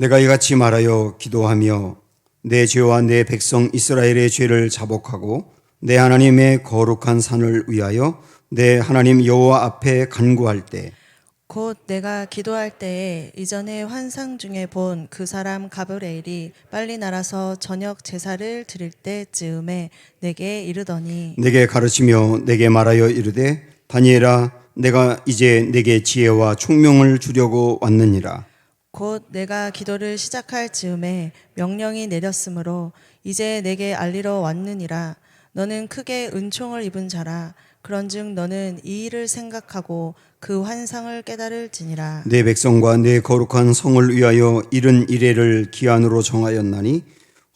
내가 이같이 말하여 기도하며 내 죄와 내 백성 이스라엘의 죄를 자복하고 내 하나님의 거룩한 산을 위하여 내 하나님 여호와 앞에 간구할 때 곧 내가 기도할 때에 이전에 환상 중에 본 그 사람 가브레일이 빨리 날아서 저녁 제사를 드릴 때쯤에 내게 이르더니 내게 가르치며 내게 말하여 이르되 다니엘아 내가 이제 내게 지혜와 총명을 주려고 왔느니라. 곧 내가 기도를 시작할 즈음에 명령이 내렸으므로 이제 내게 알리러 왔느니라. 너는 크게 은총을 입은 자라. 그런즉 너는 이 일을 생각하고 그 환상을 깨달을지니라. 내 백성과 내 거룩한 성을 위하여 이른 이래를 기한으로 정하였나니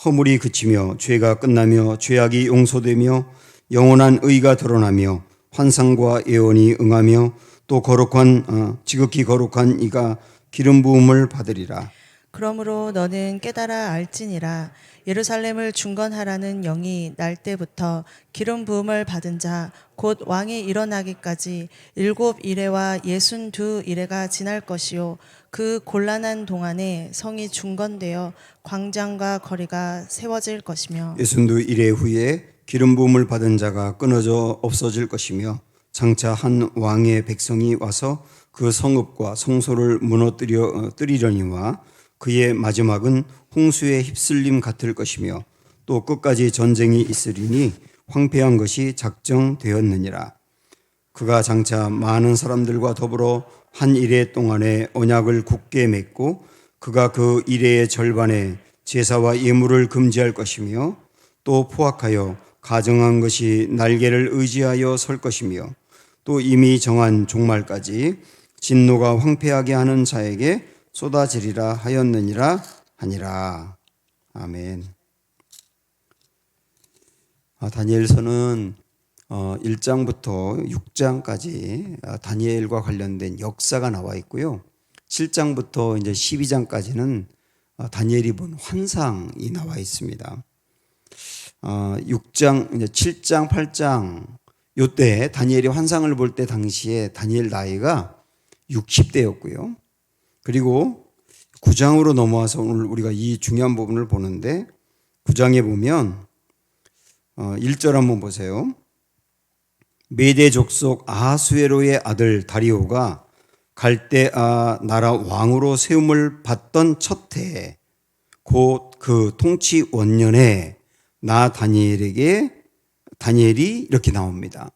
허물이 그치며 죄가 끝나며 죄악이 용서되며 영원한 의가 드러나며 환상과 예언이 응하며 또 지극히 거룩한 이가 기름 부음을 받으리라. 그러므로 너는 깨달아 알지니라. 예루살렘을 중건하라는 영이 날 때부터 기름 부음을 받은 자 곧 왕이 일어나기까지 7이레와 62이레가 지날 것이요 그 곤란한 동안에 성이 중건되어 광장과 거리가 세워질 것이며 예순두 이래 후에 기름 부음을 받은 자가 끊어져 없어질 것이며 장차 한 왕의 백성이 와서 그 성읍과 성소를 무너뜨리려니와 그의 마지막은 홍수에 휩쓸림 같을 것이며 또 끝까지 전쟁이 있으리니 황폐한 것이 작정되었느니라. 그가 장차 많은 사람들과 더불어 한 이래 동안에 언약을 굳게 맺고 그가 그 이래의 절반에 제사와 예물을 금지할 것이며 또 포악하여 가정한 것이 날개를 의지하여 설 것이며 또 이미 정한 종말까지 진노가 황폐하게 하는 자에게 쏟아지리라 하였느니라 하니라. 아멘. 다니엘서는 1장부터 6장까지 다니엘과 관련된 역사가 나와 있고요. 7장부터 이제 12장까지는 다니엘이 본 환상이 나와 있습니다. 6장, 이제 7장, 8장 요때 다니엘이 환상을 볼 때 당시에 다니엘 나이가 60대였고요. 그리고 9장으로 넘어와서 오늘 우리가 이 중요한 부분을 보는데 9장에 보면 1절 한번 보세요. 메대 족속 아하수에로의 아들 다리오가 갈대아 나라 왕으로 세움을 받던 첫 해에 곧 그 통치 원년에 나 다니엘이 이렇게 나옵니다.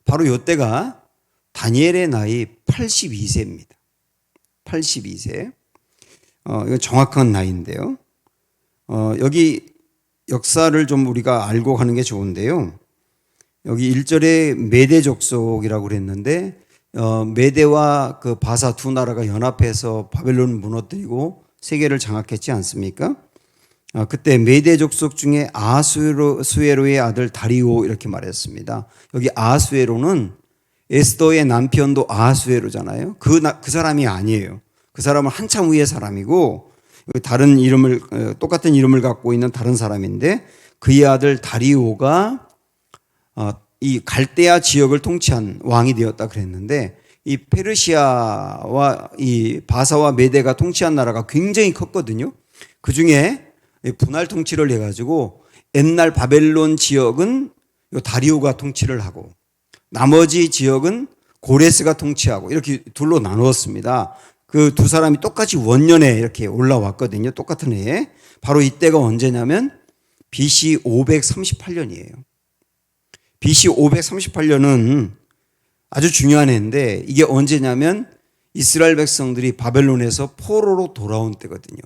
바로 이때가 다니엘의 나이 82세입니다. 82세. 이건 정확한 나이인데요. 여기 역사를 좀 우리가 알고 가는 게 좋은데요. 여기 1절에 메대 족속이라고 그랬는데 메대와 그 바사 두 나라가 연합해서 바벨론을 무너뜨리고 세계를 장악했지 않습니까? 그때 메대 족속 중에 아하수에로의 아들 다리오 이렇게 말했습니다. 여기 아하수에로는 에스더의 남편도 아하수에로잖아요. 그 사람이 아니에요. 그 사람은 한참 위의 사람이고 다른 똑같은 이름을 갖고 있는 다른 사람인데 그의 아들 다리오가 이 갈대아 지역을 통치한 왕이 되었다 그랬는데 이 페르시아와 이 바사와 메대가 통치한 나라가 굉장히 컸거든요. 그 중에 분할 통치를 해가지고 옛날 바벨론 지역은 다리오가 통치를 하고 나머지 지역은 고레스가 통치하고 이렇게 둘로 나누었습니다. 그 두 사람이 똑같이 원년에 이렇게 올라왔거든요. 똑같은 해에. 바로 이때가 언제냐면 BC 538년이에요. BC 538년은 아주 중요한 해인데 이게 언제냐면 이스라엘 백성들이 바벨론에서 포로로 돌아온 때거든요.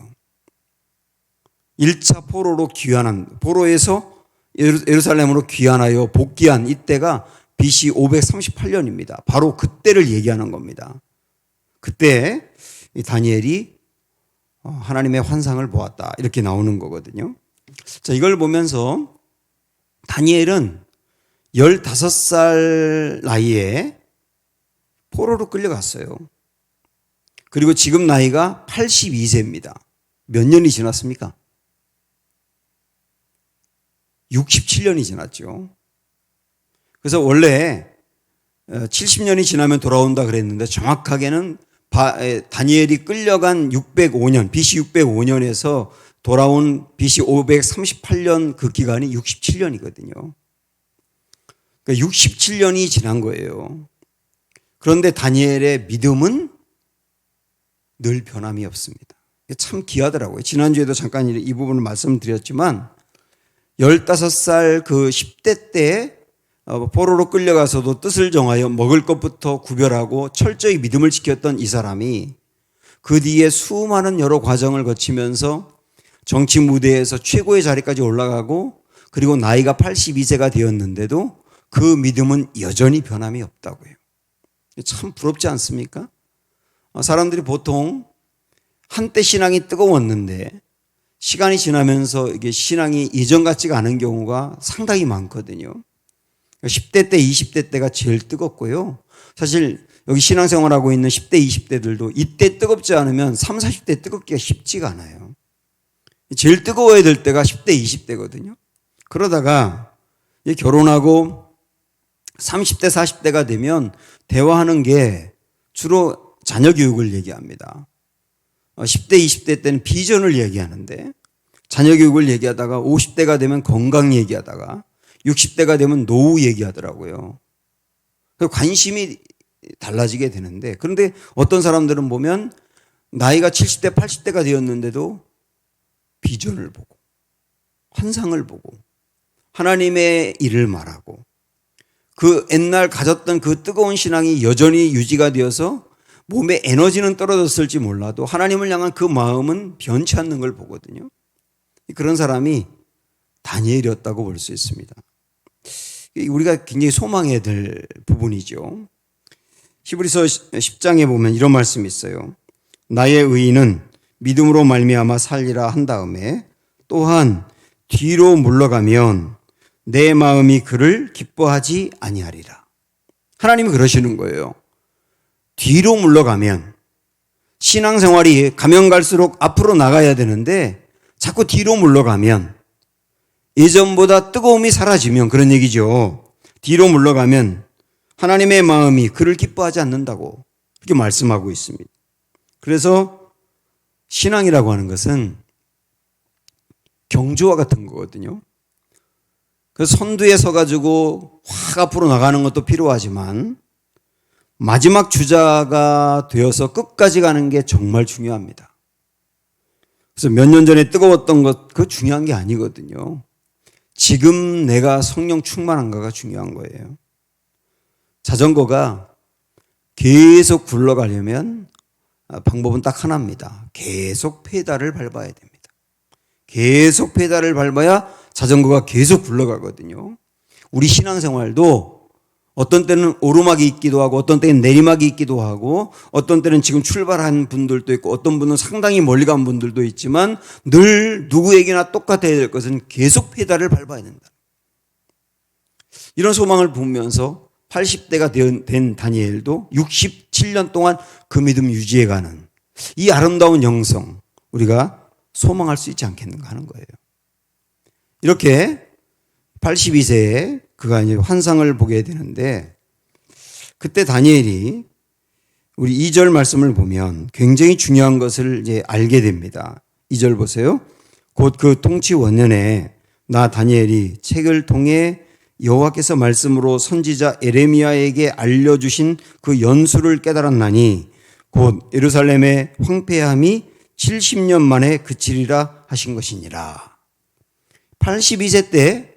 1차 포로에서 예루살렘으로 귀환하여 복귀한 이때가 BC 538년입니다. 바로 그때를 얘기하는 겁니다. 그때 다니엘이 하나님의 환상을 보았다 이렇게 나오는 거거든요. 자, 이걸 보면서 다니엘은 15살 나이에 포로로 끌려갔어요. 그리고 지금 나이가 82세입니다. 몇 년이 지났습니까? 67년이 지났죠. 그래서 원래 70년이 지나면 돌아온다 그랬는데 정확하게는 다니엘이 끌려간 605년, BC 605년에서 돌아온 BC 538년 그 기간이 67년이거든요. 그러니까 67년이 지난 거예요. 그런데 다니엘의 믿음은 늘 변함이 없습니다. 참 귀하더라고요. 지난주에도 잠깐 이 부분을 말씀드렸지만 15살 그 10대 때 포로로 끌려가서도 뜻을 정하여 먹을 것부터 구별하고 철저히 믿음을 지켰던 이 사람이 그 뒤에 수많은 여러 과정을 거치면서 정치 무대에서 최고의 자리까지 올라가고 그리고 나이가 82세가 되었는데도 그 믿음은 여전히 변함이 없다고요. 참 부럽지 않습니까? 사람들이 보통 한때 신앙이 뜨거웠는데 시간이 지나면서 이게 신앙이 예전 같지가 않은 경우가 상당히 많거든요. 10대 때, 20대 때가 제일 뜨겁고요. 사실 여기 신앙생활하고 있는 10대, 20대들도 이때 뜨겁지 않으면 30, 40대 뜨겁기가 쉽지가 않아요. 제일 뜨거워야 될 때가 10대, 20대거든요. 그러다가 결혼하고 30대, 40대가 되면 대화하는 게 주로 자녀 교육을 얘기합니다. 10대, 20대 때는 비전을 얘기하는데 자녀 교육을 얘기하다가 50대가 되면 건강 얘기하다가 60대가 되면 노후 얘기하더라고요. 관심이 달라지게 되는데 그런데 어떤 사람들은 보면 나이가 70대, 80대가 되었는데도 비전을 보고 환상을 보고 하나님의 일을 말하고 그 옛날 가졌던 그 뜨거운 신앙이 여전히 유지가 되어서 몸에 에너지는 떨어졌을지 몰라도 하나님을 향한 그 마음은 변치 않는 걸 보거든요. 그런 사람이 다니엘이었다고 볼 수 있습니다. 우리가 굉장히 소망해야 될 부분이죠. 히브리서 10장에 보면 이런 말씀이 있어요. 나의 의인은 믿음으로 말미암아 살리라 한 다음에 또한 뒤로 물러가면 내 마음이 그를 기뻐하지 아니하리라. 하나님이 그러시는 거예요. 뒤로 물러가면 신앙생활이 가면 갈수록 앞으로 나가야 되는데 자꾸 뒤로 물러가면 예전보다 뜨거움이 사라지면 그런 얘기죠. 뒤로 물러가면 하나님의 마음이 그를 기뻐하지 않는다고 그렇게 말씀하고 있습니다. 그래서 신앙이라고 하는 것은 경주와 같은 거거든요. 그래서 선두에 서가지고 확 앞으로 나가는 것도 필요하지만 마지막 주자가 되어서 끝까지 가는 게 정말 중요합니다. 그래서 몇 년 전에 뜨거웠던 것, 그거 중요한 게 아니거든요. 지금 내가 성령 충만한가가 중요한 거예요. 자전거가 계속 굴러가려면 방법은 딱 하나입니다. 계속 페달을 밟아야 됩니다. 계속 페달을 밟아야 자전거가 계속 굴러가거든요. 우리 신앙생활도 어떤 때는 오르막이 있기도 하고 어떤 때는 내리막이 있기도 하고 어떤 때는 지금 출발한 분들도 있고 어떤 분은 상당히 멀리 간 분들도 있지만 늘 누구에게나 똑같아야 될 것은 계속 페달을 밟아야 된다. 이런 소망을 보면서 80대가 된 다니엘도 67년 동안 그 믿음 유지해가는 이 아름다운 영성 우리가 소망할 수 있지 않겠는가 하는 거예요. 이렇게 82세에 그가 이제 환상을 보게 되는데 그때 다니엘이 우리 2절 말씀을 보면 굉장히 중요한 것을 이제 알게 됩니다. 2절 보세요. 곧 그 통치 원년에 나 다니엘이 책을 통해 여호와께서 말씀으로 선지자 에레미야에게 알려주신 그 연수를 깨달았나니 곧 예루살렘의 황폐함이 70년 만에 그치리라 하신 것이니라. 82세 때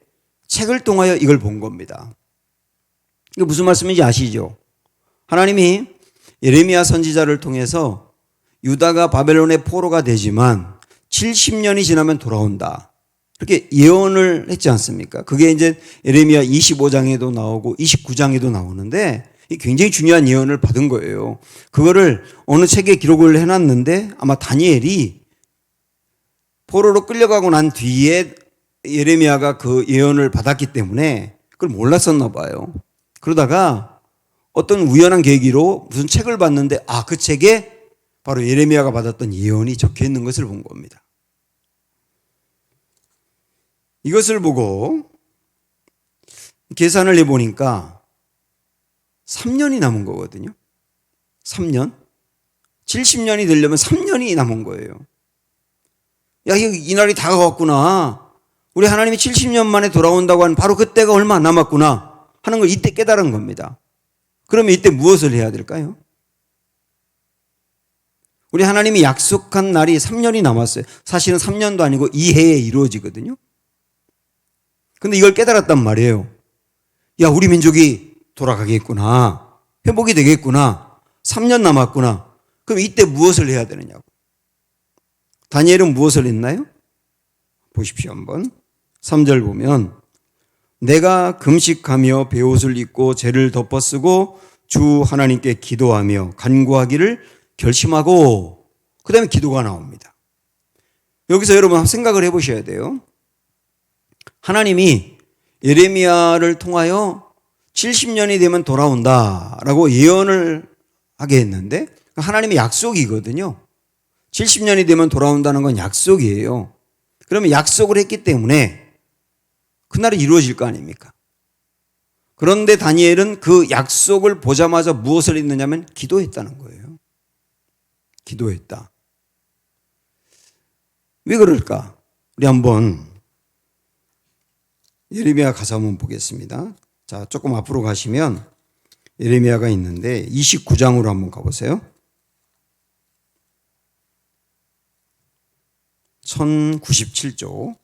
책을 통하여 이걸 본 겁니다. 이게 무슨 말씀인지 아시죠? 하나님이 예레미야 선지자를 통해서 유다가 바벨론의 포로가 되지만 70년이 지나면 돌아온다. 그렇게 예언을 했지 않습니까? 그게 이제 예레미야 25장에도 나오고 29장에도 나오는데 굉장히 중요한 예언을 받은 거예요. 그거를 어느 책에 기록을 해놨는데 아마 다니엘이 포로로 끌려가고 난 뒤에 예레미야가 그 예언을 받았기 때문에 그걸 몰랐었나 봐요. 그러다가 어떤 우연한 계기로 무슨 책을 봤는데 그 책에 바로 예레미야가 받았던 예언이 적혀 있는 것을 본 겁니다. 이것을 보고 계산을 해보니까 3년이 남은 거거든요. 3년. 70년이 되려면 3년이 남은 거예요. 야, 이 날이 다가왔구나. 우리 하나님이 70년 만에 돌아온다고 하는 바로 그때가 얼마 안 남았구나 하는 걸 이때 깨달은 겁니다. 그러면 이때 무엇을 해야 될까요? 우리 하나님이 약속한 날이 3년이 남았어요. 사실은 3년도 아니고 2해에 이루어지거든요. 근데 이걸 깨달았단 말이에요. 야, 우리 민족이 돌아가겠구나. 회복이 되겠구나. 3년 남았구나. 그럼 이때 무엇을 해야 되느냐고. 다니엘은 무엇을 했나요? 보십시오 한번. 3절 보면 내가 금식하며 베옷을 입고 죄를 덮어쓰고 주 하나님께 기도하며 간구하기를 결심하고 그 다음에 기도가 나옵니다. 여기서 여러분 생각을 해보셔야 돼요. 하나님이 예레미야를 통하여 70년이 되면 돌아온다라고 예언을 하게 했는데 하나님의 약속이거든요. 70년이 되면 돌아온다는 건 약속이에요. 그러면 약속을 했기 때문에 그날이 이루어질 거 아닙니까? 그런데 다니엘은 그 약속을 보자마자 무엇을 했느냐면 기도했다는 거예요. 기도했다. 왜 그럴까? 우리 한번 예레미야 가서 한번 보겠습니다. 자, 조금 앞으로 가시면 예레미야가 있는데 29장으로 한번 가보세요. 1097조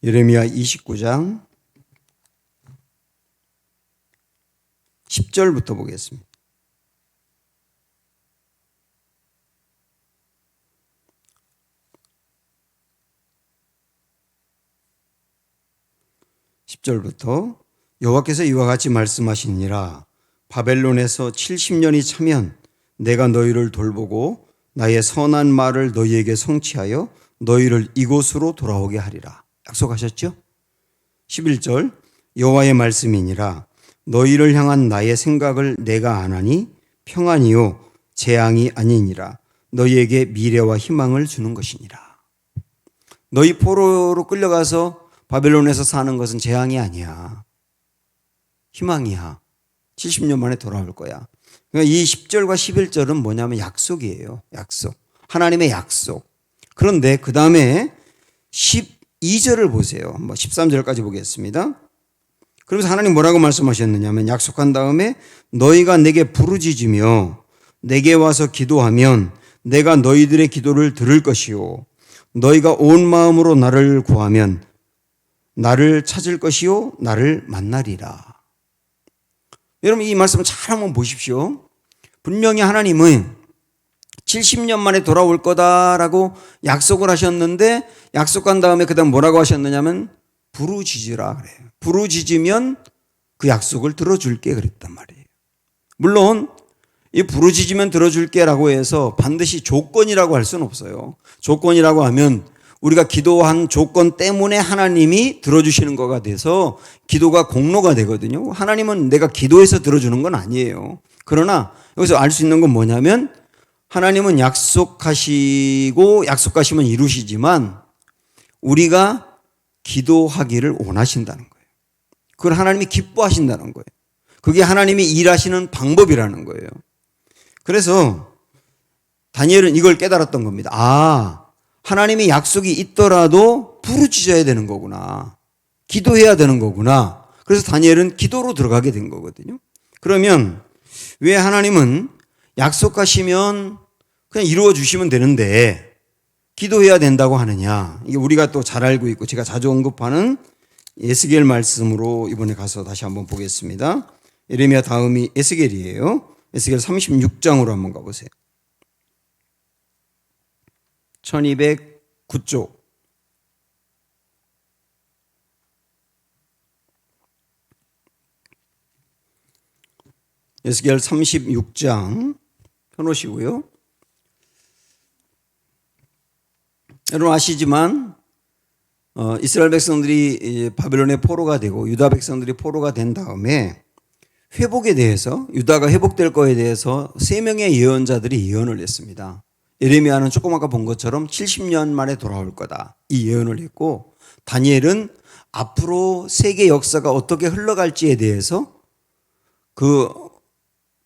예레미야 29장 10절부터 보겠습니다. (10절부터) 여호와께서 이와 같이 말씀하시니라. 바벨론에서 70년이 차면 내가 너희를 돌보고 나의 선한 말을 너희에게 성취하여 너희를 이곳으로 돌아오게 하리라. 약속하셨죠? 11절 여호와의 말씀이니라. 너희를 향한 나의 생각을 내가 아나니 평안이요 재앙이 아니니라. 너희에게 미래와 희망을 주는 것이니라. 너희 포로로 끌려가서 바벨론에서 사는 것은 재앙이 아니야. 희망이야. 70년 만에 돌아올 거야. 그러니까 이 10절과 11절은 뭐냐면 약속이에요. 약속. 하나님의 약속. 그런데 그 다음에 12절을 보세요. 한번 13절까지 보겠습니다. 그러면서 하나님 뭐라고 말씀하셨느냐면 약속한 다음에 너희가 내게 부르짖으며 내게 와서 기도하면 내가 너희들의 기도를 들을 것이요 너희가 온 마음으로 나를 구하면 나를 찾을 것이요 나를 만나리라. 여러분 이 말씀을 잘 한번 보십시오. 분명히 하나님은 70년 만에 돌아올 거다라고 약속을 하셨는데 약속한 다음에 그 다음 뭐라고 하셨느냐면 부르짖으라 그래요. 부르짖으면 그 약속을 들어줄게 그랬단 말이에요. 물론 이 부르짖으면 들어줄게라고 해서 반드시 조건이라고 할 수는 없어요. 조건이라고 하면 우리가 기도한 조건 때문에 하나님이 들어주시는 거가 돼서 기도가 공로가 되거든요. 하나님은 내가 기도해서 들어주는 건 아니에요. 그러나 여기서 알 수 있는 건 뭐냐면 하나님은 약속하시고 약속하시면 이루시지만 우리가 기도하기를 원하신다는 거예요. 그걸 하나님이 기뻐하신다는 거예요. 그게 하나님이 일하시는 방법이라는 거예요. 그래서 다니엘은 이걸 깨달았던 겁니다. 아, 하나님의 약속이 있더라도 부르짖어야 되는 거구나. 기도해야 되는 거구나. 그래서 다니엘은 기도로 들어가게 된 거거든요. 그러면 왜 하나님은 약속하시면 그냥 이루어 주시면 되는데 기도해야 된다고 하느냐. 이게 우리가 또 잘 알고 있고 제가 자주 언급하는 에스겔 말씀으로 이번에 가서 다시 한번 보겠습니다. 예레미야 다음이 에스겔이에요. 에스겔 36장으로 한번 가보세요. 1209쪽. 에스겔 36장 펴놓으시고요. 여러분 아시지만 이스라엘 백성들이 바벨론의 포로가 되고 유다 백성들이 포로가 된 다음에 회복에 대해서 유다가 회복될 거에 대해서 3명의 예언자들이 예언을 했습니다. 예레미야는 조금 아까 본 것처럼 70년 만에 돌아올 거다 이 예언을 했고 다니엘은 앞으로 세계 역사가 어떻게 흘러갈지에 대해서 그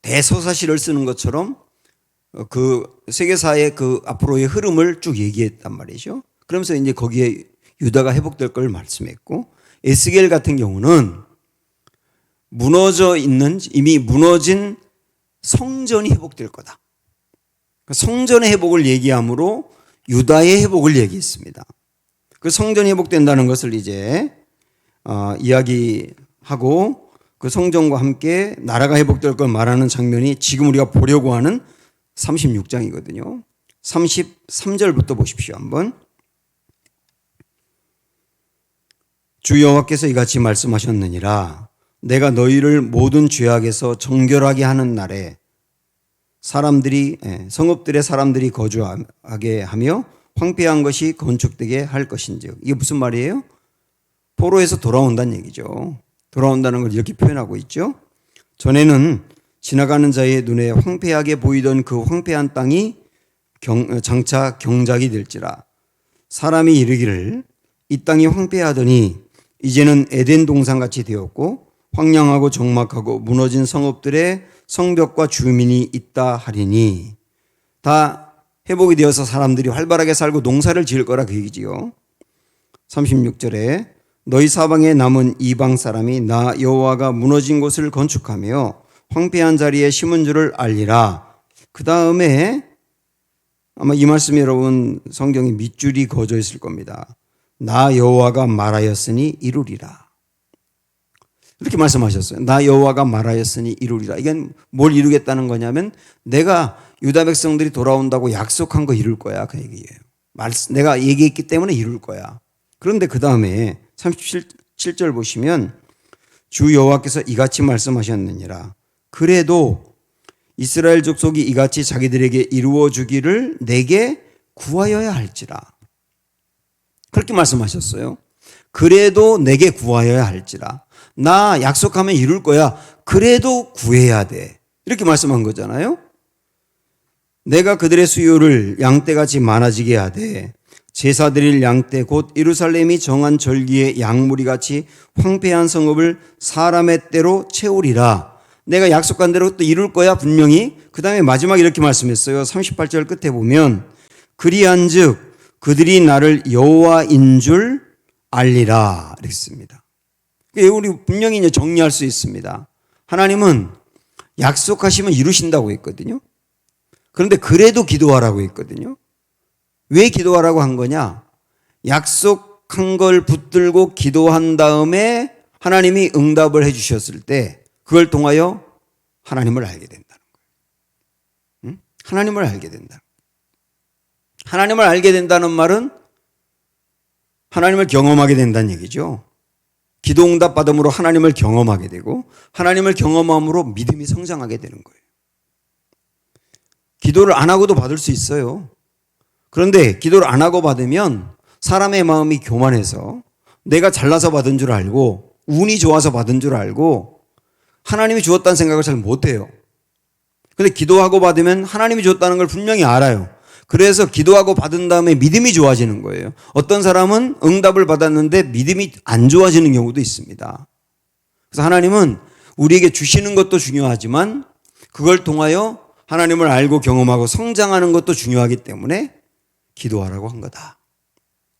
대서사시를 쓰는 것처럼 그 세계사의 그 앞으로의 흐름을 쭉 얘기했단 말이죠. 그러면서 이제 거기에 유다가 회복될 걸 말씀했고, 에스겔 같은 경우는 무너져 있는, 이미 무너진 성전이 회복될 거다. 성전의 회복을 얘기함으로 유다의 회복을 얘기했습니다. 그 성전이 회복된다는 것을 이제 이야기하고 그 성전과 함께 나라가 회복될 걸 말하는 장면이 지금 우리가 보려고 하는 36장이거든요. 33절부터 보십시오. 한번. 주 여호와께서 이같이 말씀하셨느니라. 내가 너희를 모든 죄악에서 정결하게 하는 날에 성읍들의 사람들이 거주하게 하며 황폐한 것이 건축되게 할 것인즉. 이게 무슨 말이에요? 포로에서 돌아온다는 얘기죠. 돌아온다는 걸 이렇게 표현하고 있죠. 전에는 지나가는 자의 눈에 황폐하게 보이던 그 황폐한 땅이 장차 경작이 될지라. 사람이 이르기를 이 땅이 황폐하더니 이제는 에덴 동산같이 되었고 황량하고 적막하고 무너진 성읍들의 성벽과 주민이 있다 하리니. 다 회복이 되어서 사람들이 활발하게 살고 농사를 지을 거라 그 얘기지요. 36절에 너희 사방에 남은 이방 사람이 나 여호와가 무너진 곳을 건축하며 황폐한 자리에 심은 줄을 알리라. 그 다음에 아마 이 말씀이 여러분 성경에 밑줄이 그어져 있을 겁니다. 나 여호와가 말하였으니 이루리라. 이렇게 말씀하셨어요. 나 여호와가 말하였으니 이루리라. 이건 뭘 이루겠다는 거냐면 내가 유다 백성들이 돌아온다고 약속한 거 이룰 거야. 그 얘기예요. 내가 얘기했기 때문에 이룰 거야. 그런데 그 다음에 37절 보시면 주 여호와께서 이같이 말씀하셨느니라. 그래도 이스라엘 족속이 이같이 자기들에게 이루어 주기를 내게 구하여야 할지라. 그렇게 말씀하셨어요. 그래도 내게 구하여야 할지라. 나 약속하면 이룰 거야. 그래도 구해야 돼. 이렇게 말씀한 거잖아요. 내가 그들의 수요를 양떼같이 많아지게 하되 제사 드릴 양떼 곧 예루살렘이 정한 절기의 양무리같이 황폐한 성읍을 사람의 때로 채우리라. 내가 약속한 대로 또 이룰 거야 분명히. 그 다음에 마지막에 이렇게 말씀했어요. 38절 끝에 보면 그리한즉 그들이 나를 여호와인 줄 알리라 그랬습니다. 우리 분명히 이제 정리할 수 있습니다. 하나님은 약속하시면 이루신다고 했거든요. 그런데 그래도 기도하라고 했거든요. 왜 기도하라고 한 거냐? 약속한 걸 붙들고 기도한 다음에 하나님이 응답을 해 주셨을 때 그걸 통하여 하나님을 알게 된다는 거예요. 하나님을 알게 된다. 하나님을 알게 된다는 말은 하나님을 경험하게 된다는 얘기죠. 기도 응답 받음으로 하나님을 경험하게 되고 하나님을 경험함으로 믿음이 성장하게 되는 거예요. 기도를 안 하고도 받을 수 있어요. 그런데 기도를 안 하고 받으면 사람의 마음이 교만해서 내가 잘나서 받은 줄 알고 운이 좋아서 받은 줄 알고 하나님이 주었다는 생각을 잘 못해요. 그런데 기도하고 받으면 하나님이 줬다는 걸 분명히 알아요. 그래서 기도하고 받은 다음에 믿음이 좋아지는 거예요. 어떤 사람은 응답을 받았는데 믿음이 안 좋아지는 경우도 있습니다. 그래서 하나님은 우리에게 주시는 것도 중요하지만 그걸 통하여 하나님을 알고 경험하고 성장하는 것도 중요하기 때문에 기도하라고 한 거다.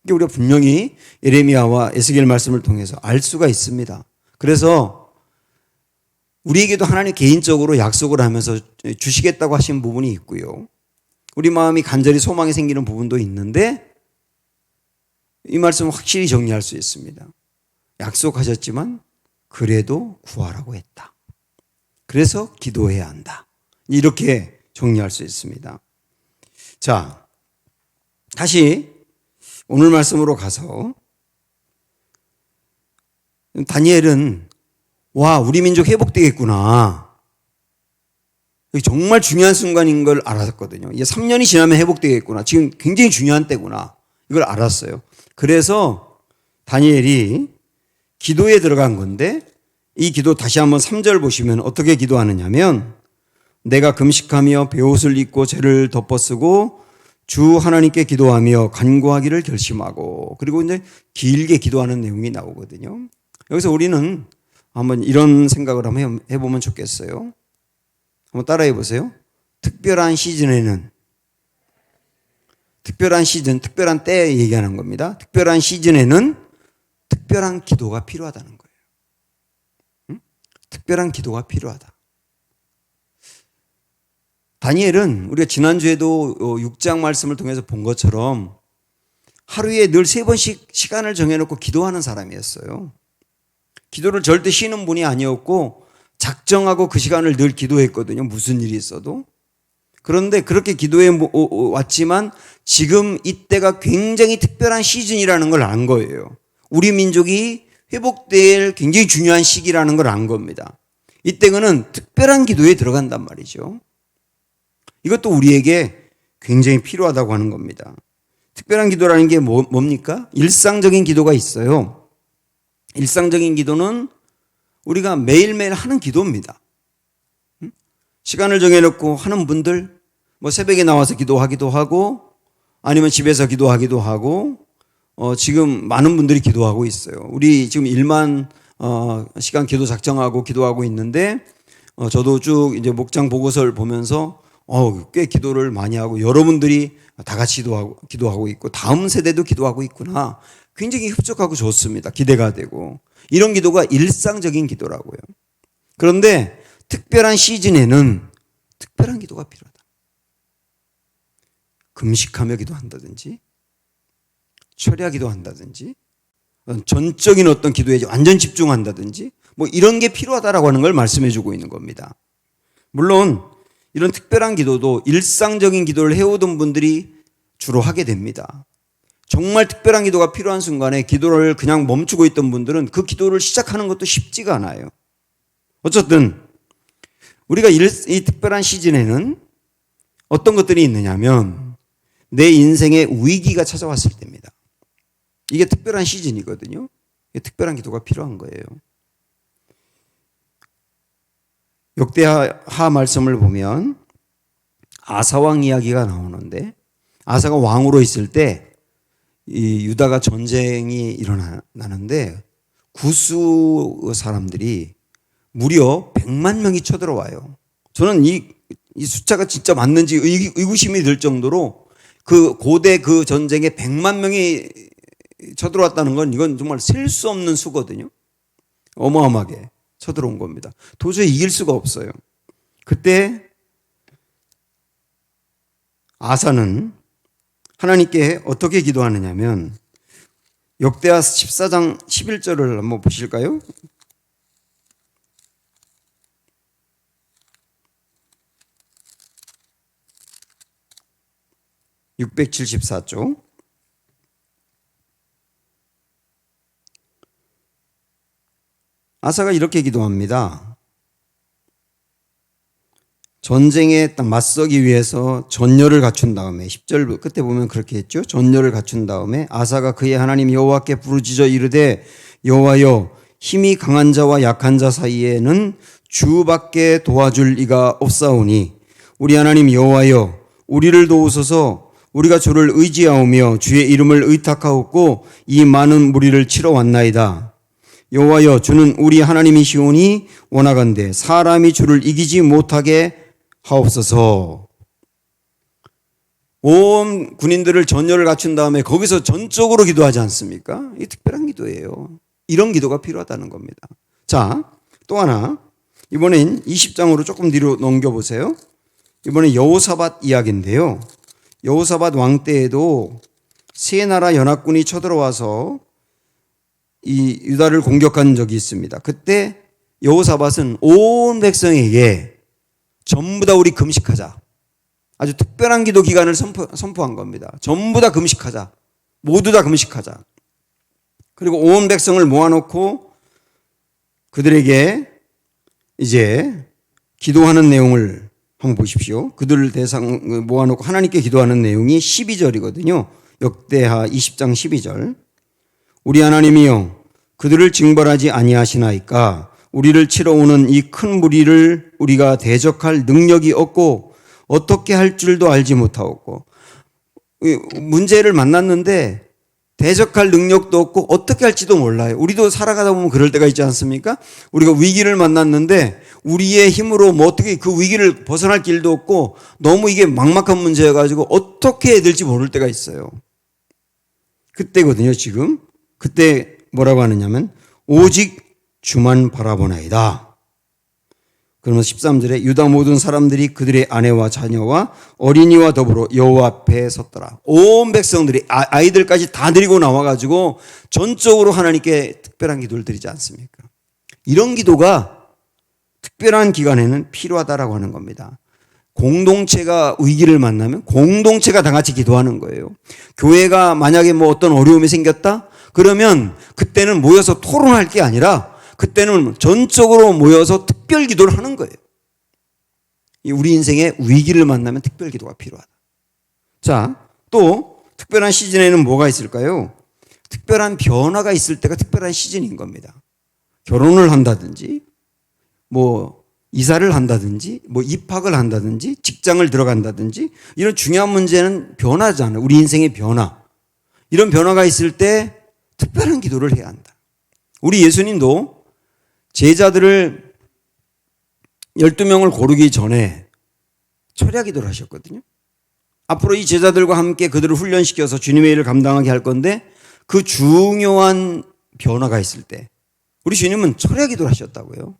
이게 우리가 분명히 예레미야와 에스겔 말씀을 통해서 알 수가 있습니다. 그래서 우리에게도 하나님 개인적으로 약속을 하면서 주시겠다고 하신 부분이 있고요. 우리 마음이 간절히 소망이 생기는 부분도 있는데 이 말씀은 확실히 정리할 수 있습니다. 약속하셨지만 그래도 구하라고 했다. 그래서 기도해야 한다. 이렇게 정리할 수 있습니다. 자, 다시 오늘 말씀으로 가서 다니엘은 와, 우리 민족 회복되겠구나. 정말 중요한 순간인 걸 알았거든요. 이제 3년이 지나면 회복되겠구나. 지금 굉장히 중요한 때구나. 이걸 알았어요. 그래서 다니엘이 기도에 들어간 건데 이 기도 다시 한번 3절 보시면 어떻게 기도하느냐면 내가 금식하며 베옷을 입고 죄를 덮어쓰고 주 하나님께 기도하며 간구하기를 결심하고 그리고 이제 길게 기도하는 내용이 나오거든요. 여기서 우리는 한번 이런 생각을 한번 해보면 좋겠어요. 한번 따라해 보세요. 특별한 시즌에는, 특별한 시즌, 특별한 때 얘기하는 겁니다. 특별한 시즌에는 특별한 기도가 필요하다는 거예요. 응? 특별한 기도가 필요하다. 다니엘은 우리가 지난주에도 6장 말씀을 통해서 본 것처럼 하루에 늘 3번씩 시간을 정해놓고 기도하는 사람이었어요. 기도를 절대 쉬는 분이 아니었고 작정하고 그 시간을 늘 기도했거든요. 무슨 일이 있어도. 그런데 그렇게 기도해 왔지만 지금 이때가 굉장히 특별한 시즌이라는 걸 안 거예요. 우리 민족이 회복될 굉장히 중요한 시기라는 걸 안 겁니다. 이때는 특별한 기도에 들어간단 말이죠. 이것도 우리에게 굉장히 필요하다고 하는 겁니다. 특별한 기도라는 게 뭡니까? 일상적인 기도가 있어요. 일상적인 기도는 우리가 매일매일 하는 기도입니다. 시간을 정해놓고 하는 분들, 뭐 새벽에 나와서 기도하기도 하고 아니면 집에서 기도하기도 하고 지금 많은 분들이 기도하고 있어요. 우리 지금 1만 시간 기도 작정하고 기도하고 있는데 저도 쭉 이제 목장 보고서를 보면서 꽤 기도를 많이 하고 여러분들이 다 같이 기도하고 있고 다음 세대도 기도하고 있구나. 굉장히 흡족하고 좋습니다. 기대가 되고. 이런 기도가 일상적인 기도라고요. 그런데 특별한 시즌에는 특별한 기도가 필요하다. 금식하며 기도한다든지 철야 기도한다든지 전적인 어떤 기도에 완전 집중한다든지 뭐 이런 게 필요하다라고 하는 걸 말씀해 주고 있는 겁니다. 물론 이런 특별한 기도도 일상적인 기도를 해오던 분들이 주로 하게 됩니다. 정말 특별한 기도가 필요한 순간에 기도를 그냥 멈추고 있던 분들은 그 기도를 시작하는 것도 쉽지가 않아요. 어쨌든 우리가 이 특별한 시즌에는 어떤 것들이 있느냐면 내 인생에 위기가 찾아왔을 때입니다. 이게 특별한 시즌이거든요. 특별한 기도가 필요한 거예요. 역대하 말씀을 보면 아사왕 이야기가 나오는데 아사가 왕으로 있을 때 이 유다가 전쟁이 일어나는데 구스 사람들이 무려 100만 명이 쳐들어와요. 저는 이 숫자가 진짜 맞는지 의구심이 들 정도로 그 고대 그 전쟁에 100만 명이 쳐들어왔다는 건 이건 정말 셀 수 없는 수거든요. 어마어마하게 쳐들어온 겁니다. 도저히 이길 수가 없어요. 그때 아사는 하나님께 어떻게 기도하느냐면 역대하 14장 11절을 한번 보실까요? (674쪽) 아사가 이렇게 기도합니다. 전쟁에 딱 맞서기 위해서 전열을 갖춘 다음에 10절 끝에 보면 그렇게 했죠. 전열을 갖춘 다음에 아사가 그의 하나님 여호와께 부르짖어 이르되 여호와여 힘이 강한 자와 약한 자 사이에는 주밖에 도와줄 이가 없사오니 우리 하나님 여호와여 우리를 도우소서. 우리가 주를 의지하오며 주의 이름을 의탁하옵고 이 많은 무리를 치러 왔나이다. 여호와여 주는 우리 하나님이시오니 원하건대 사람이 주를 이기지 못하게 하옵소서. 온 군인들을 전열을 갖춘 다음에 거기서 전적으로 기도하지 않습니까? 이 특별한 기도예요. 이런 기도가 필요하다는 겁니다. 자, 또 하나 이번엔 20장으로 조금 뒤로 넘겨보세요. 이번엔 여호사밧 이야기인데요. 여호사밧 왕 때에도 세 나라 연합군이 쳐들어와서 이 유다를 공격한 적이 있습니다. 그때 여호사밧은 온 백성에게 전부 다 우리 금식하자. 아주 특별한 기도 기간을 선포한 겁니다. 전부 다 금식하자. 모두 다 금식하자. 그리고 온 백성을 모아놓고 그들에게 이제 기도하는 내용을 한번 보십시오. 그들을 대상 모아놓고 하나님께 기도하는 내용이 12절이거든요. 역대하 20장 12절. 우리 하나님이여 그들을 징벌하지 아니하시나이까 우리를 치러 오는 이 큰 무리를 우리가 대적할 능력이 없고 어떻게 할 줄도 알지 못하옵고 문제를 만났는데 대적할 능력도 없고 어떻게 할지도 몰라요. 우리도 살아가다 보면 그럴 때가 있지 않습니까? 우리가 위기를 만났는데 우리의 힘으로 뭐 어떻게 그 위기를 벗어날 길도 없고 너무 이게 막막한 문제여가지고 어떻게 해야 될지 모를 때가 있어요. 그때거든요, 지금. 그때 뭐라고 하느냐면 오직 주만 바라보나이다. 그러면서 13절에 유다 모든 사람들이 그들의 아내와 자녀와 어린이와 더불어 여호와 앞에 섰더라. 온 백성들이 아이들까지 다 데리고 나와가지고 전적으로 하나님께 특별한 기도를 드리지 않습니까? 이런 기도가 특별한 기간에는 필요하다라고 하는 겁니다. 공동체가 위기를 만나면 공동체가 다 같이 기도하는 거예요. 교회가 만약에 뭐 어떤 어려움이 생겼다? 그러면 그때는 모여서 토론할 게 아니라 그때는 전적으로 모여서 특별 기도를 하는 거예요. 우리 인생에 위기를 만나면 특별 기도가 필요하다. 자, 또 특별한 시즌에는 뭐가 있을까요? 특별한 변화가 있을 때가 특별한 시즌인 겁니다. 결혼을 한다든지 뭐 이사를 한다든지 뭐 입학을 한다든지 직장을 들어간다든지 이런 중요한 문제는 변화잖아요. 우리 인생의 변화. 이런 변화가 있을 때 특별한 기도를 해야 한다. 우리 예수님도 제자들을 12명을 고르기 전에 철야 기도를 하셨거든요. 앞으로 이 제자들과 함께 그들을 훈련시켜서 주님의 일을 감당하게 할 건데 그 중요한 변화가 있을 때 우리 주님은 철야 기도를 하셨다고요.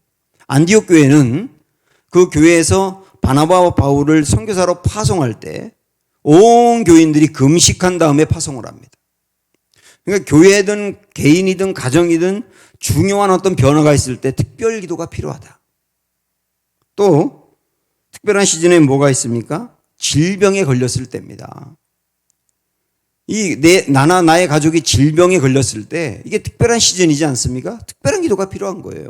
안디옥 교회는 그 교회에서 바나바와 바울을 선교사로 파송할 때 온 교인들이 금식한 다음에 파송을 합니다. 그러니까 교회든 개인이든 가정이든 중요한 어떤 변화가 있을 때 특별 기도가 필요하다. 또 특별한 시즌에 뭐가 있습니까? 질병에 걸렸을 때입니다. 나의 가족이 질병에 걸렸을 때 이게 특별한 시즌이지 않습니까? 특별한 기도가 필요한 거예요.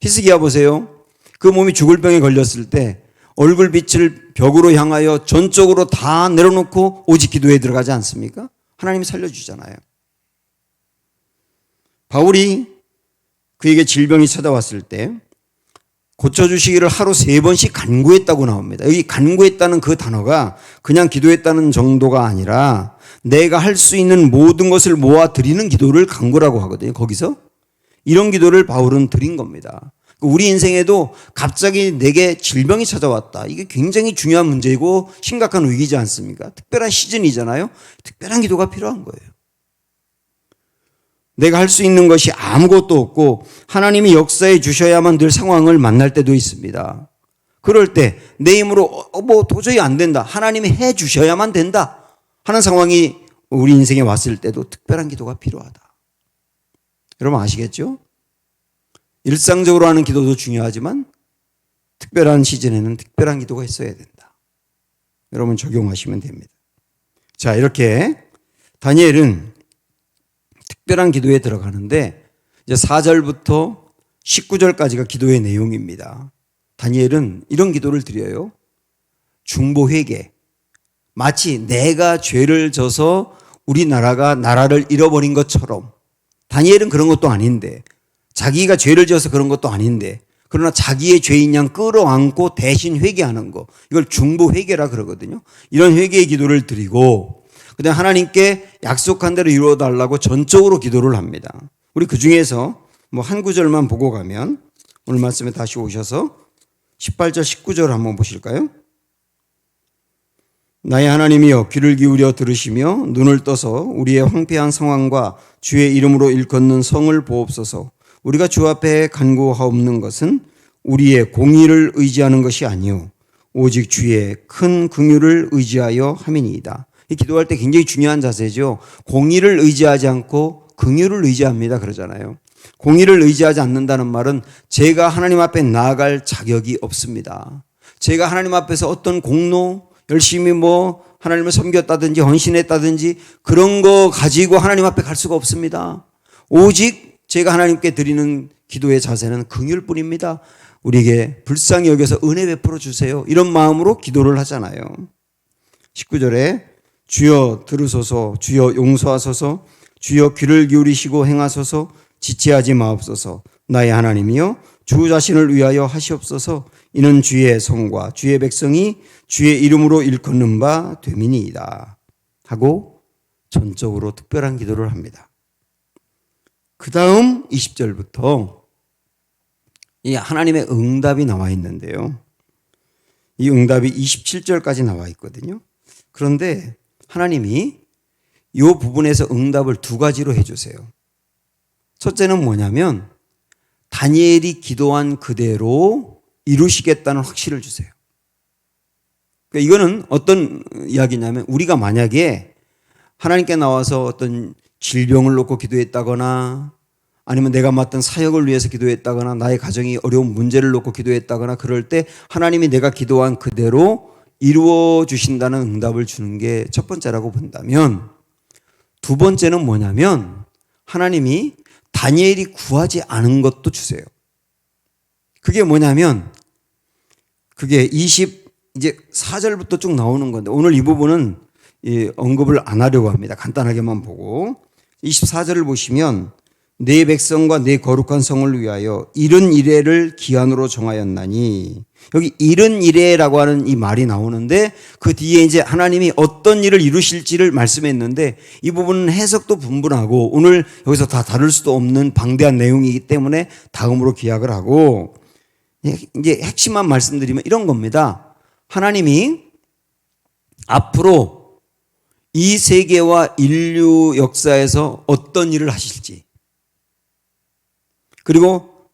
히스기야 보세요. 그 몸이 죽을 병에 걸렸을 때 얼굴빛을 벽으로 향하여 전적으로 다 내려놓고 오직 기도에 들어가지 않습니까? 하나님이 살려주잖아요. 바울이 그에게 질병이 찾아왔을 때 고쳐주시기를 하루 3번씩 간구했다고 나옵니다. 여기 간구했다는 그 단어가 그냥 기도했다는 정도가 아니라 내가 할 수 있는 모든 것을 모아 드리는 기도를 간구라고 하거든요. 거기서 이런 기도를 바울은 드린 겁니다. 우리 인생에도 갑자기 내게 질병이 찾아왔다. 이게 굉장히 중요한 문제이고 심각한 위기지 않습니까? 특별한 시즌이잖아요. 특별한 기도가 필요한 거예요. 내가 할 수 있는 것이 아무것도 없고 하나님이 역사해 주셔야만 늘 상황을 만날 때도 있습니다. 그럴 때 내 힘으로 뭐 도저히 안 된다. 하나님이 해 주셔야만 된다 하는 상황이 우리 인생에 왔을 때도 특별한 기도가 필요하다. 여러분 아시겠죠? 일상적으로 하는 기도도 중요하지만 특별한 시즌에는 특별한 기도가 있어야 된다. 여러분 적용하시면 됩니다. 자, 이렇게 다니엘은 특별한 기도에 들어가는데 이제 4절부터 19절까지가 기도의 내용입니다. 다니엘은 이런 기도를 드려요. 중보 회개. 마치 내가 죄를 져서 우리나라가 나라를 잃어버린 것처럼 다니엘은 그런 것도 아닌데 자기가 죄를 지어서 그런 것도 아닌데 그러나 자기의 죄인 양 끌어안고 대신 회개하는 거 이걸 중보 회개라 그러거든요. 이런 회개의 기도를 드리고 그다음 하나님께 약속한 대로 이루어달라고 전적으로 기도를 합니다. 우리 그 중에서 뭐 한 구절만 보고 가면 오늘 말씀에 다시 오셔서 18절 19절 한번 보실까요? 나의 하나님이여 귀를 기울여 들으시며 눈을 떠서 우리의 황폐한 상황과 주의 이름으로 일컫는 성을 보옵소서. 우리가 주 앞에 간구하옵는 것은 우리의 공의를 의지하는 것이 아니요 오직 주의 큰 긍휼을 의지하여 함이니이다. 이 기도할 때 굉장히 중요한 자세죠. 공의를 의지하지 않고 긍휼을 의지합니다 그러잖아요. 공의를 의지하지 않는다는 말은 제가 하나님 앞에 나아갈 자격이 없습니다. 제가 하나님 앞에서 어떤 공로 열심히 뭐 하나님을 섬겼다든지 헌신했다든지 그런 거 가지고 하나님 앞에 갈 수가 없습니다. 오직 제가 하나님께 드리는 기도의 자세는 긍휼뿐입니다. 우리에게 불쌍히 여겨서 은혜 베풀어 주세요. 이런 마음으로 기도를 하잖아요. 19절에 주여 들으소서, 주여 용서하소서, 주여 귀를 기울이시고 행하소서, 지체하지 마옵소서. 나의 하나님이여 주 자신을 위하여 하시옵소서. 이는 주의 성과 주의 백성이 주의 이름으로 일컫는 바 됨이니이다 하고 전적으로 특별한 기도를 합니다. 그 다음 20절부터 이 하나님의 응답이 나와 있는데요. 이 응답이 27절까지 나와 있거든요. 그런데 하나님이 이 부분에서 응답을 두 가지로 해주세요. 첫째는 뭐냐면 다니엘이 기도한 그대로 이루시겠다는 확신을 주세요. 그러니까 이거는 어떤 이야기냐면 우리가 만약에 하나님께 나와서 어떤 질병을 놓고 기도했다거나 아니면 내가 맡은 사역을 위해서 기도했다거나 나의 가정이 어려운 문제를 놓고 기도했다거나 그럴 때 하나님이 내가 기도한 그대로 이루어 주신다는 응답을 주는 게 첫 번째라고 본다면, 두 번째는 뭐냐면 하나님이 다니엘이 구하지 않은 것도 주세요. 그게 뭐냐면 그게 이제 4절부터 쭉 나오는 건데 오늘 이 부분은 언급을 안 하려고 합니다. 간단하게만 보고 24절을 보시면 내 백성과 내 거룩한 성을 위하여 이른 이래를 기한으로 정하였나니, 여기 이른 이래라고 하는 이 말이 나오는데 그 뒤에 이제 하나님이 어떤 일을 이루실지를 말씀했는데 이 부분은 해석도 분분하고 오늘 여기서 다 다룰 수도 없는 방대한 내용이기 때문에 다음으로 기약을 하고, 이제 핵심만 말씀드리면 이런 겁니다. 하나님이 앞으로 이 세계와 인류 역사에서 어떤 일을 하실지, 그리고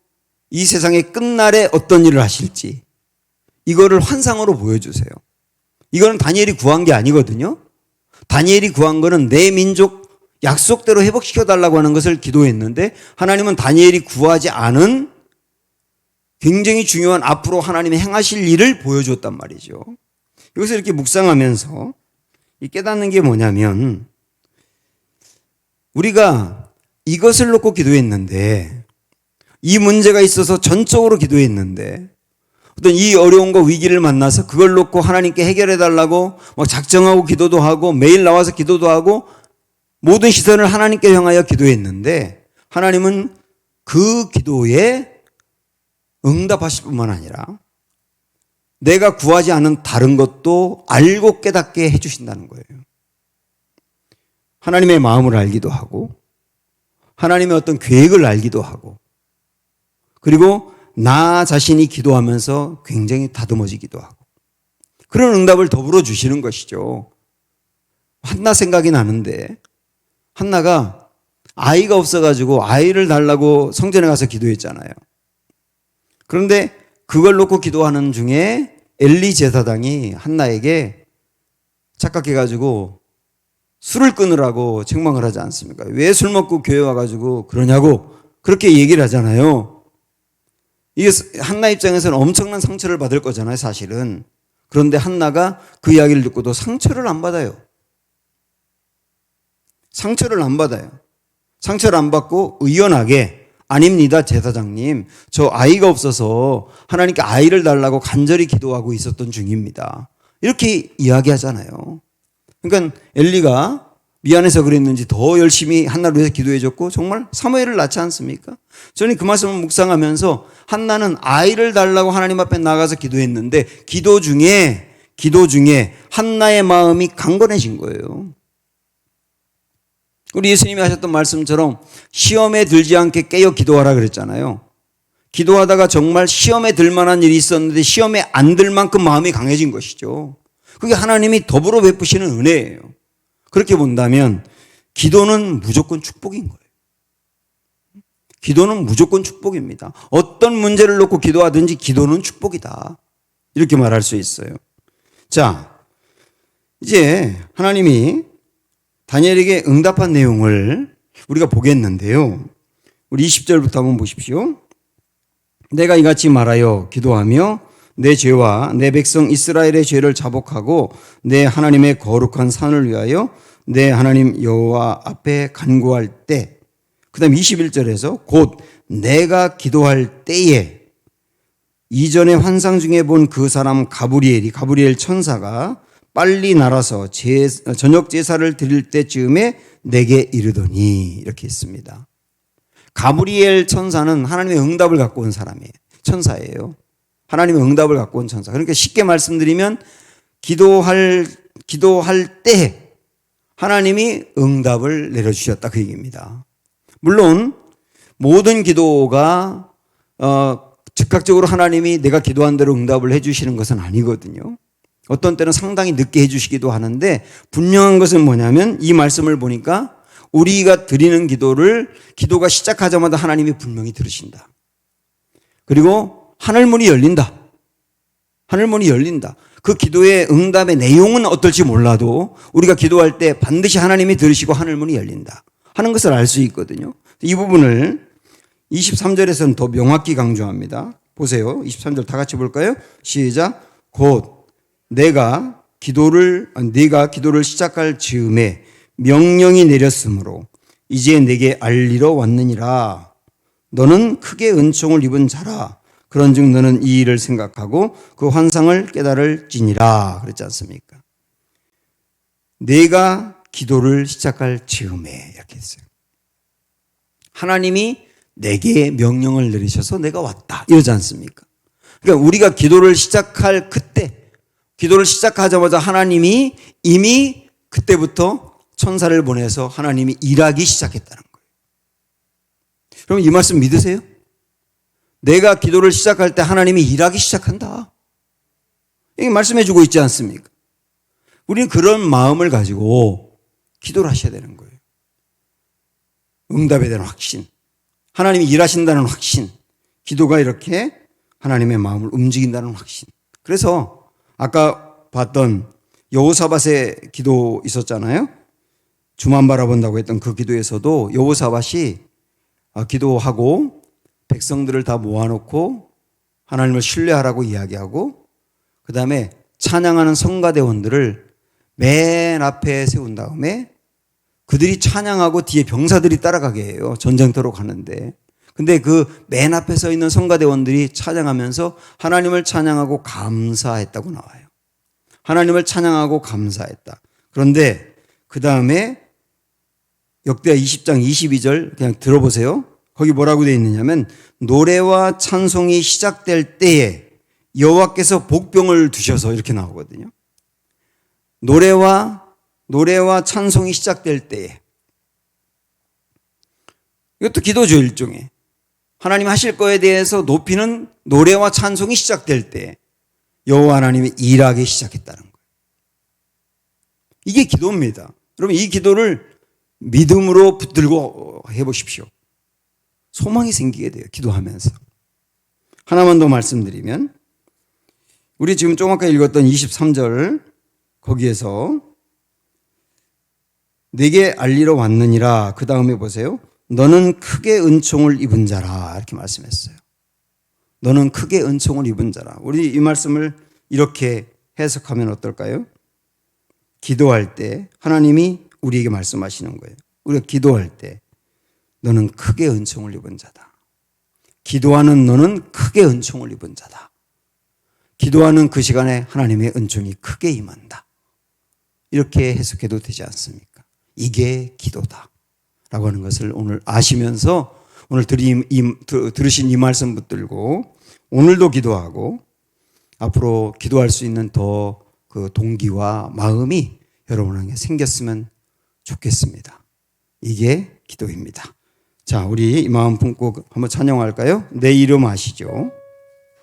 이 세상의 끝날에 어떤 일을 하실지 이거를 환상으로 보여주세요. 이거는 다니엘이 구한 게 아니거든요. 다니엘이 구한 거는 내 민족 약속대로 회복시켜달라고 하는 것을 기도했는데 하나님은 다니엘이 구하지 않은 굉장히 중요한 앞으로 하나님이 행하실 일을 보여줬단 말이죠. 여기서 이렇게 묵상하면서 깨닫는 게 뭐냐면 우리가 이것을 놓고 기도했는데, 이 문제가 있어서 전적으로 기도했는데 어떤 이 어려움과 위기를 만나서 그걸 놓고 하나님께 해결해 달라고 막 작정하고 기도도 하고 매일 나와서 기도도 하고 모든 시선을 하나님께 향하여 기도했는데 하나님은 그 기도에 응답하실 뿐만 아니라 내가 구하지 않은 다른 것도 알고 깨닫게 해주신다는 거예요. 하나님의 마음을 알기도 하고 하나님의 어떤 계획을 알기도 하고, 그리고 나 자신이 기도하면서 굉장히 다듬어지기도 하고, 그런 응답을 더불어 주시는 것이죠. 한나 생각이 나는데 한나가 아이가 없어가지고 아이를 달라고 성전에 가서 기도했잖아요. 그런데 그걸 놓고 기도하는 중에 엘리 제사장이 한나에게 착각해가지고 술을 끊으라고 책망을 하지 않습니까? 왜 술 먹고 교회 와가지고 그러냐고 그렇게 얘기를 하잖아요. 이게 한나 입장에서는 엄청난 상처를 받을 거잖아요, 사실은. 그런데 한나가 그 이야기를 듣고도 상처를 안 받아요. 상처를 안 받아요. 상처를 안 받고 의연하게, 아닙니다, 제사장님. 저 아이가 없어서 하나님께 아이를 달라고 간절히 기도하고 있었던 중입니다. 이렇게 이야기하잖아요. 그러니까 엘리가 미안해서 그랬는지 더 열심히 한나를 위해서 기도해줬고 정말 사무엘을 낳지 않습니까? 저는 그 말씀을 묵상하면서 한나는 아이를 달라고 하나님 앞에 나가서 기도했는데 기도 중에 한나의 마음이 강건해진 거예요. 우리 예수님이 하셨던 말씀처럼 시험에 들지 않게 깨어 기도하라 그랬잖아요. 기도하다가 정말 시험에 들 만한 일이 있었는데 시험에 안 들 만큼 마음이 강해진 것이죠. 그게 하나님이 더불어 베푸시는 은혜예요. 그렇게 본다면 기도는 무조건 축복인 거예요. 기도는 무조건 축복입니다. 어떤 문제를 놓고 기도하든지 기도는 축복이다. 이렇게 말할 수 있어요. 자, 이제 하나님이 다니엘에게 응답한 내용을 우리가 보겠는데요. 우리 20절부터 한번 보십시오. 내가 이같이 말하여 기도하며 내 죄와 내 백성 이스라엘의 죄를 자복하고 내 하나님의 거룩한 산을 위하여 내 하나님 여호와 앞에 간구할 때, 그 다음 21절에서 곧 내가 기도할 때에 이전에 환상 중에 본 그 사람 가브리엘 천사가 빨리 날아서 저녁 제사를 드릴 때쯤에 내게 이르더니, 이렇게 있습니다. 가브리엘 천사는 하나님의 응답을 갖고 온 사람이에요. 천사예요. 하나님의 응답을 갖고 온 천사. 그러니까 쉽게 말씀드리면 기도할 때 하나님이 응답을 내려주셨다, 그 얘기입니다. 물론 모든 기도가 즉각적으로 하나님이 내가 기도한 대로 응답을 해주시는 것은 아니거든요. 어떤 때는 상당히 늦게 해주시기도 하는데 분명한 것은 뭐냐면 이 말씀을 보니까 우리가 드리는 기도가 시작하자마자 하나님이 분명히 들으신다. 그리고 하늘문이 열린다. 하늘문이 열린다. 그 기도의 응답의 내용은 어떨지 몰라도 우리가 기도할 때 반드시 하나님이 들으시고 하늘문이 열린다 하는 것을 알 수 있거든요. 이 부분을 23절에서는 더 명확히 강조합니다. 보세요. 23절 다 같이 볼까요? 시작. 곧 네가 기도를 시작할 즈음에 명령이 내렸으므로 이제 내게 알리러 왔느니라. 너는 크게 은총을 입은 자라. 그런즉 너는 이 일을 생각하고 그 환상을 깨달을지니라. 그랬지 않습니까? 내가 기도를 시작할 즈음에 이렇게 했어요. 하나님이 내게 명령을 내리셔서 내가 왔다. 이러지 않습니까? 그러니까 우리가 기도를 시작할 그때, 기도를 시작하자마자 하나님이 이미 그때부터 천사를 보내서 하나님이 일하기 시작했다는 거예요. 그럼 이 말씀 믿으세요? 내가 기도를 시작할 때 하나님이 일하기 시작한다. 이게 말씀해 주고 있지 않습니까? 우리는 그런 마음을 가지고 기도를 하셔야 되는 거예요. 응답에 대한 확신, 하나님이 일하신다는 확신, 기도가 이렇게 하나님의 마음을 움직인다는 확신. 그래서 아까 봤던 여호사밧의 기도 있었잖아요. 주만 바라본다고 했던 그 기도에서도 여호사밧이 기도하고 백성들을 다 모아놓고 하나님을 신뢰하라고 이야기하고 그 다음에 찬양하는 성가대원들을 맨 앞에 세운 다음에 그들이 찬양하고 뒤에 병사들이 따라가게 해요. 전쟁터로 가는데. 근데 그 맨 앞에 서 있는 성가대원들이 찬양하면서 하나님을 찬양하고 감사했다고 나와요. 하나님을 찬양하고 감사했다. 그런데 그 다음에 역대하 20장 22절 그냥 들어보세요. 거기 뭐라고 되어 있느냐면 노래와 찬송이 시작될 때에 여호와께서 복병을 두셔서 이렇게 나오거든요. 노래와 찬송이 시작될 때에 이것도 기도죠. 일종의 하나님 하실 거에 대해서 높이는 노래와 찬송이 시작될 때 여호와 하나님이 일하기 시작했다는 거예요. 이게 기도입니다. 여러분 이 기도를 믿음으로 붙들고 해보십시오. 소망이 생기게 돼요. 기도하면서. 하나만 더 말씀드리면 우리 지금 좀 아까 읽었던 23절 거기에서 내게 알리러 왔느니라. 그 다음에 보세요. 너는 크게 은총을 입은 자라. 이렇게 말씀했어요. 너는 크게 은총을 입은 자라. 우리 이 말씀을 이렇게 해석하면 어떨까요? 기도할 때 하나님이 우리에게 말씀하시는 거예요. 우리가 기도할 때 너는 크게 은총을 입은 자다. 기도하는 너는 크게 은총을 입은 자다. 기도하는 그 시간에 하나님의 은총이 크게 임한다. 이렇게 해석해도 되지 않습니까? 이게 기도다 라고 하는 것을 오늘 아시면서 오늘 들으신 이 말씀 붙들고 오늘도 기도하고 앞으로 기도할 수 있는 더 그 동기와 마음이 여러분에게 생겼으면 좋겠습니다. 이게 기도입니다. 자, 우리 이 마음 품고 한번 찬양할까요? 내 이름 아시죠?